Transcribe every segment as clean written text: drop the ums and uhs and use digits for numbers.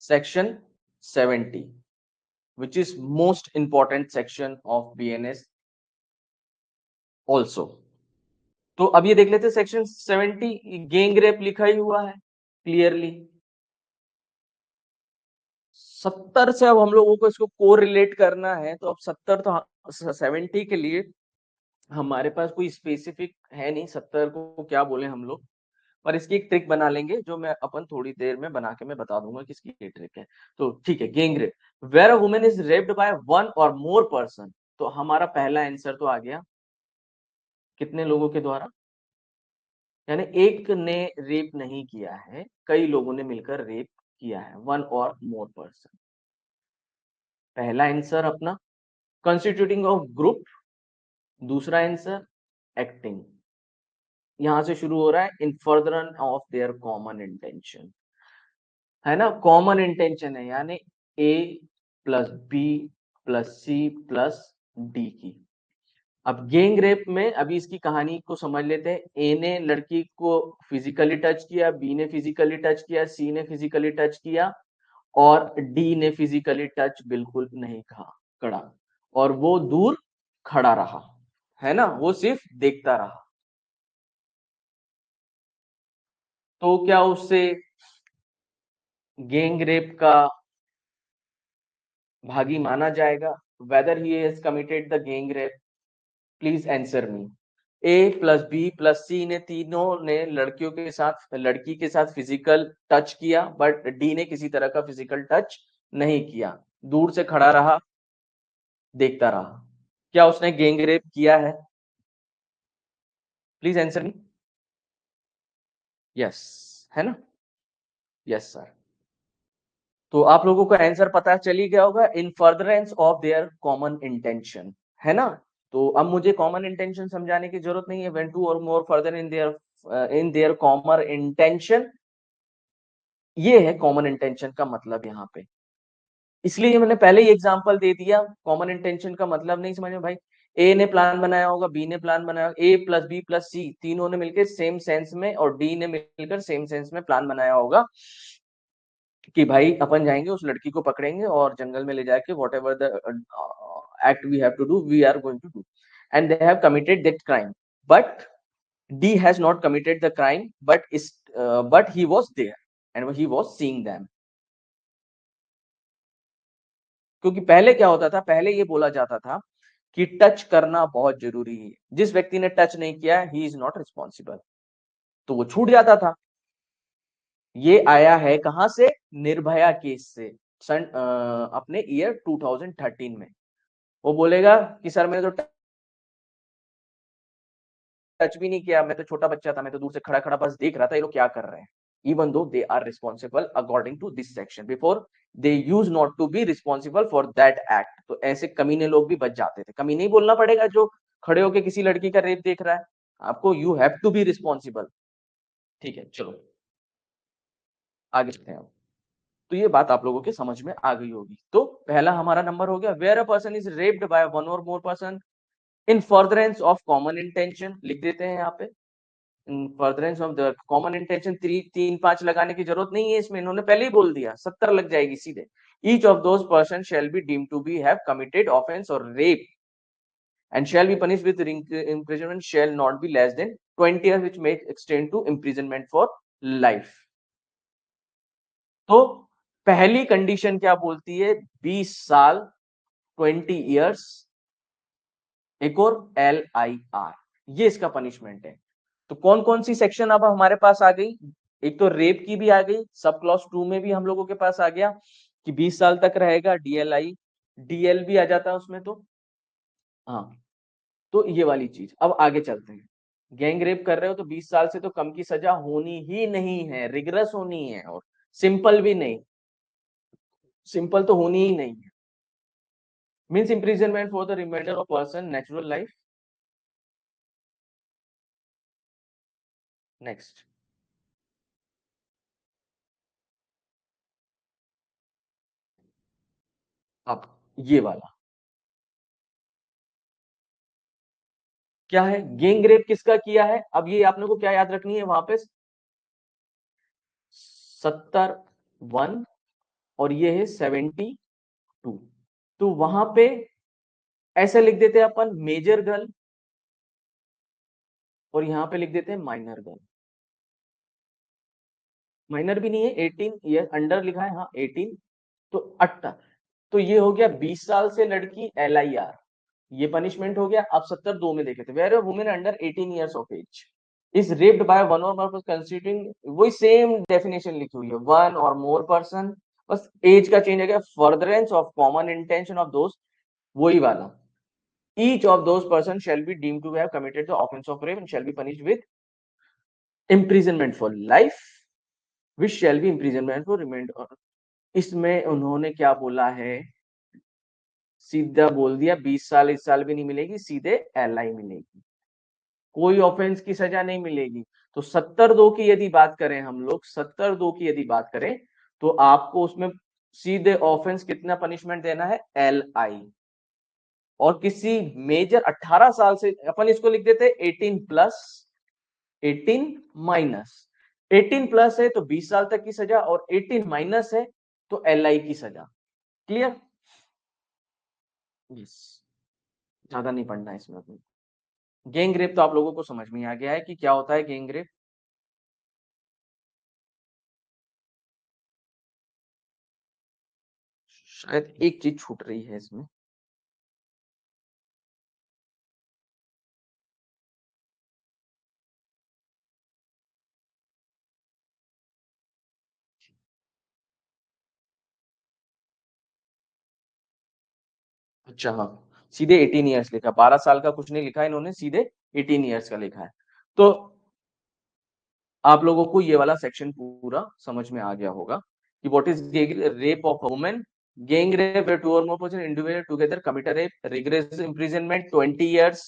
section 70, which is most important section of BNS also. तो अब ये देख लेते सेक्शन 70, गैंग रेप लिखा ही हुआ है क्लियरली। 70 से अब हम लोगों को इसको कोरिलेट करना है, तो अब 70 तो 70 के लिए हमारे पास कोई स्पेसिफिक है नहीं 70 को क्या बोले हम लोग, पर इसकी एक ट्रिक बना लेंगे जो मैं अपन थोड़ी देर में बना के मैं बता दूंगा किसकी ये ट्रिक है। तो ठीक है, gang rape, where a woman is raped by one or more person. तो हमारा पहला आंसर तो आ गया, कितने लोगों के द्वारा, यानी एक ने रेप नहीं किया है, कई लोगों ने मिलकर रेप किया है, वन और मोर पर्सन। पहला आंसर अपना कॉन्स्टिट्यूटिंग ऑफ ग्रुप, दूसरा आंसर एक्टिंग। यहां से शुरू हो रहा है in furtherance of their common intention, है ना, कॉमन इंटेंशन है, यानी A plus B plus C plus D की। अब गैंग रेप में अभी इसकी कहानी को समझ लेते हैं। ए ने लड़की को फिजिकली टच किया, बी ने फिजिकली टच किया, सी ने फिजिकली टच किया, और डी ने फिजिकली टच बिल्कुल नहीं करा, और वो दूर खड़ा रहा, है ना, वो सिर्फ देखता रहा। तो क्या उससे गैंग रेप का भागी माना जाएगा? Whether he has committed the gang rape, please answer me. A plus B plus C ने, तीनों ने लड़कियों के साथ, लड़की के साथ फिजिकल टच किया, बट डी ने किसी तरह का फिजिकल टच नहीं किया, दूर से खड़ा रहा, देखता रहा। क्या उसने गैंग रेप किया है? Please answer me. यस, है ना, यस सर। तो आप लोगों को आंसर पता चल ही गया होगा, इन furtherance of their common intention, है ना। तो अब मुझे कॉमन इंटेंशन समझाने की जरूरत नहीं है, व्हेन टू और मोर further in their common intention, ये है कॉमन इंटेंशन का मतलब यहाँ पे। इसलिए मैंने पहले ही एग्जांपल दे दिया, कॉमन इंटेंशन का मतलब नहीं समझ में भाई, ए ने प्लान बनाया होगा, बी ने प्लान बनाया, ए प्लस बी प्लस सी तीनों ने मिलकर सेम सेंस में, और डी ने मिलकर सेम सेंस में प्लान बनाया होगा कि भाई अपन जाएंगे उस लड़की को पकड़ेंगे और जंगल में ले जाके whatever the act we have to do we are going to do, and they have committed that crime, but he has not committed the crime, but he was there and he was seeing them. क्योंकि पहले क्या होता था, पहले ये बोला जाता था कि टच करना बहुत जरूरी है, जिस व्यक्ति ने टच नहीं किया ही इज नॉट रिस्पॉन्सिबल, तो वो छूट जाता था। ये आया है कहां से? निर्भया केस से, अपने ईयर 2013 में। वो बोलेगा कि सर मैंने तो टच भी नहीं किया, मैं तो छोटा बच्चा था, मैं तो दूर से खड़ा खड़ा बस देख रहा था ये लोग क्या कर रहे हैं, even though they are responsible according to this section, before they used not to be responsible for that act। तो ऐसे कमीने लोग भी बच जाते थे। कमीने ही बोलना पड़ेगा जो खड़े होके किसी लड़की का रेप देख रहा है, आपको you have to be responsible. ठीक है, चलो आगे चलते हैं। तो ये बात आप लोगों के समझ में आ गई होगी। तो पहला हमारा नंबर हो गया, where a person is raped by one or more person in furtherance of common intention, लिख देते हैं यहाँ पे। Furtherance of the common intention, 3 5 लगाने की जरूरत नहीं है इसमें, इन्होंने पहले ही बोल दिया, 70 लग जाएगी सीधे। Each of those person shall be deemed to be have committed offence or rape and shall be punished with imprisonment shall not be less than 20 years which may extend to imprisonment for life। तो पहली condition क्या बोलती है? 20 साल, 20 years, एक और LIR, ये इसका पनिशमेंट है। तो कौन कौन सी सेक्शन अब हमारे पास आ गई? एक तो रेप की भी आ गई, सब क्लॉज 2 में भी हम लोगों के पास आ गया कि 20 साल तक रहेगा, DLI DL भी आ जाता है उसमें। तो हाँ, तो ये वाली चीज। अब आगे चलते हैं। गैंग रेप कर रहे हो तो 20 साल से तो कम की सजा होनी ही नहीं है, रिग्रेस होनी है, और सिंपल भी नहीं, सिंपल तो होनी ही नहीं है। Means imprisonment for the reminder of person natural life. Next, अब ये वाला क्या है? गैंग रेप किसका किया है? अब ये आपने को क्या याद रखनी है वहां पे, 70 1 और ये है 72। तो वहां पे ऐसे लिख देते हैं अपन मेजर गर्ल, और यहाँ पे लिख देते हैं माइनर गर्ल। माइनर भी नहीं है, 18 ईयर अंडर लिखा है, हाँ 18। तो 8, तो ये हो गया 20 साल से लड़की LIR, ये पनिशमेंट हो गया। अब 72 में देखे थे, where a woman under 18 years of age is raped by one or more person constituting, वही सेम डेफिनेशन लिखी हुई है, वन और मोर पर्सन, बस एज का चेंज हो गया। Furtherance of common intention of दोस्त, वही वाला, each of those persons shall be deemed to have committed the offense of rape and shall be punished with imprisonment for life which shall be imprisonment for remainder। इसमें उन्होंने क्या बोला है, सीधा बोल दिया 20 साल इस साल भी नहीं मिलेगी, सीधे LI मिलेगी, कोई ऑफेंस की सजा नहीं मिलेगी। तो 72 की यदि बात करें हम लोग, 72 की यदि बात करें, तो आपको उसमें सीधे ऑफेंस कितना पनिशमेंट देना है, LI। और किसी मेजर 18 साल से, अपन इसको लिख देते 18 प्लस 18 माइनस, 18 प्लस है तो 20 साल तक की सजा, और 18 माइनस है तो LI की सजा। क्लियर? यस, ज्यादा नहीं पढ़ना है इसमें। गैंग रेप तो आप लोगों को समझ में आ गया है कि क्या होता है गैंग रेप। शायद एक चीज छूट रही है इसमें। अच्छा हाँ, सीधे 18 ईयर्स लिखा, 12 साल का कुछ नहीं लिखा है इन्होंने, सीधे 18 ईयर्स का लिखा है। तो आप लोगों को ये वाला सेक्शन पूरा समझ में आ गया होगा कि what is rape of women. Gang rape where two or more person individual together commit a rape, rigorous imprisonment 20 years,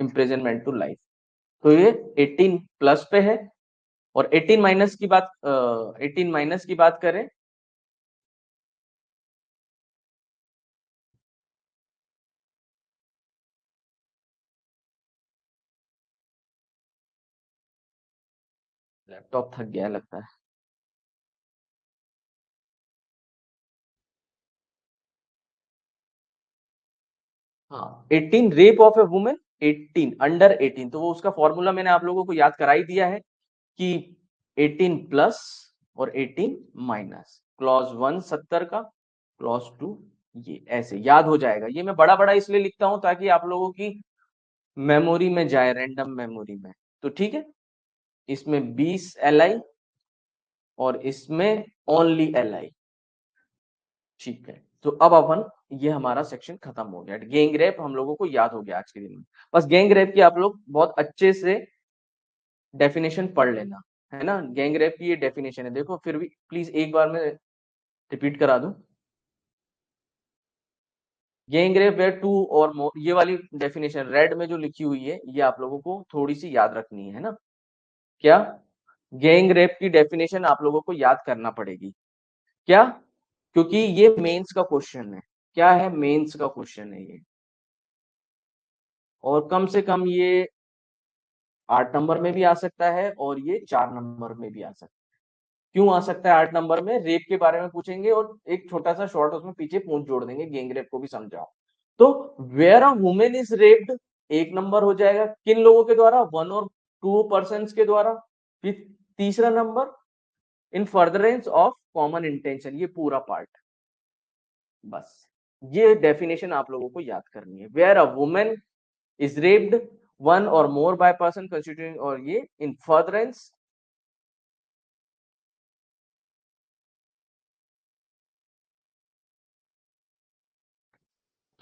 imprisonment to life। तो ये 18 प्लस पे है। और 18 माइनस की बात, 18 माइनस की बात करें, लैपटॉप थक गया लगता है। हाँ, 18 rape of A women, 18 under 18, तो वो उसका फॉर्मूला मैंने आप लोगों को याद करा ही दिया है कि 18 प्लस और 18 माइनस, क्लॉज 1 70 का, क्लॉज 2 ये, ऐसे याद हो जाएगा। ये मैं बड़ा बड़ा इसलिए लिखता हूं ताकि आप लोगों की मेमोरी में जाए, रैंडम मेमोरी में। तो ठीक है, इसमें 20 LI और इसमें ओनली LI। ठीक है, तो अब अपन, ये हमारा सेक्शन खत्म हो गया। गैंग रेप हम लोगों को याद हो गया आज के दिन में। बस गैंग रेप की आप लोग बहुत अच्छे से डेफिनेशन पढ़ लेना, है ना। गैंग रेप की ये डेफिनेशन है, देखो फिर भी प्लीज एक बार मैं रिपीट करा दूं। गैंग रेप वेयर टू और मोर, ये वाली डेफिनेशन रेड में जो लिखी हुई है, ये आप लोगों को थोड़ी सी याद रखनी है ना। क्या? गैंग रेप की डेफिनेशन आप लोगों को याद करना पड़ेगी। क्या? क्योंकि ये मेंस का क्वेश्चन है। क्या है? मेंस का क्वेश्चन है ये। और कम से कम ये 8 नंबर में भी आ सकता है और ये 4 नंबर में भी आ सकता है। क्यों आ सकता है 8 नंबर में? रेप के बारे में पूछेंगे और एक छोटा सा शॉर्ट उसमें पीछे पूंछ जोड़ देंगे, गैंग रेप को भी समझाओ। तो where a woman is raped 1 number हो जाएगा, किन लोगों के द्वारा? 1 और 2 पर्सन के द्वारा। फिर तीसरा number, in furtherance of common intention, ये पूरा पार्ट। बस ये डेफिनेशन आप लोगों को याद करनी है। Where a woman is raped 1 or more by person constituting, और ये इन फर्दरेंस।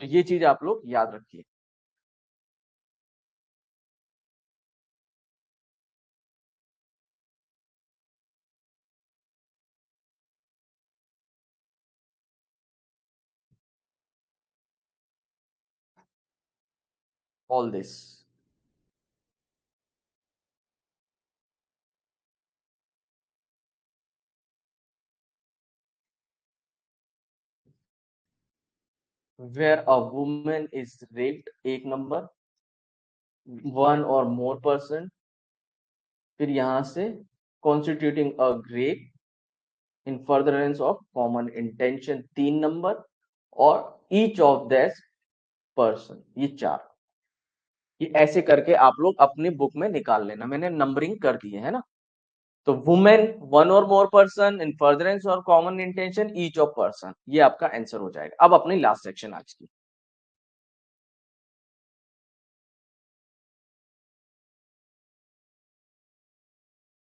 तो ये चीज आप लोग याद रखिए। All this, where a woman is raped 1 number, 1 or more person, फिर यहां से constituting a rape, in furtherance of common intention 3 number, और ईच ऑफ दैट पर्सन ये 4। ये ऐसे करके आप लोग अपनी बुक में निकाल लेना, मैंने नंबरिंग कर दी है ना। तो women, one or more person, in furtherance और common intention, each of person, ये आपका आंसर हो जाएगा। अब अपनी लास्ट सेक्शन आज की,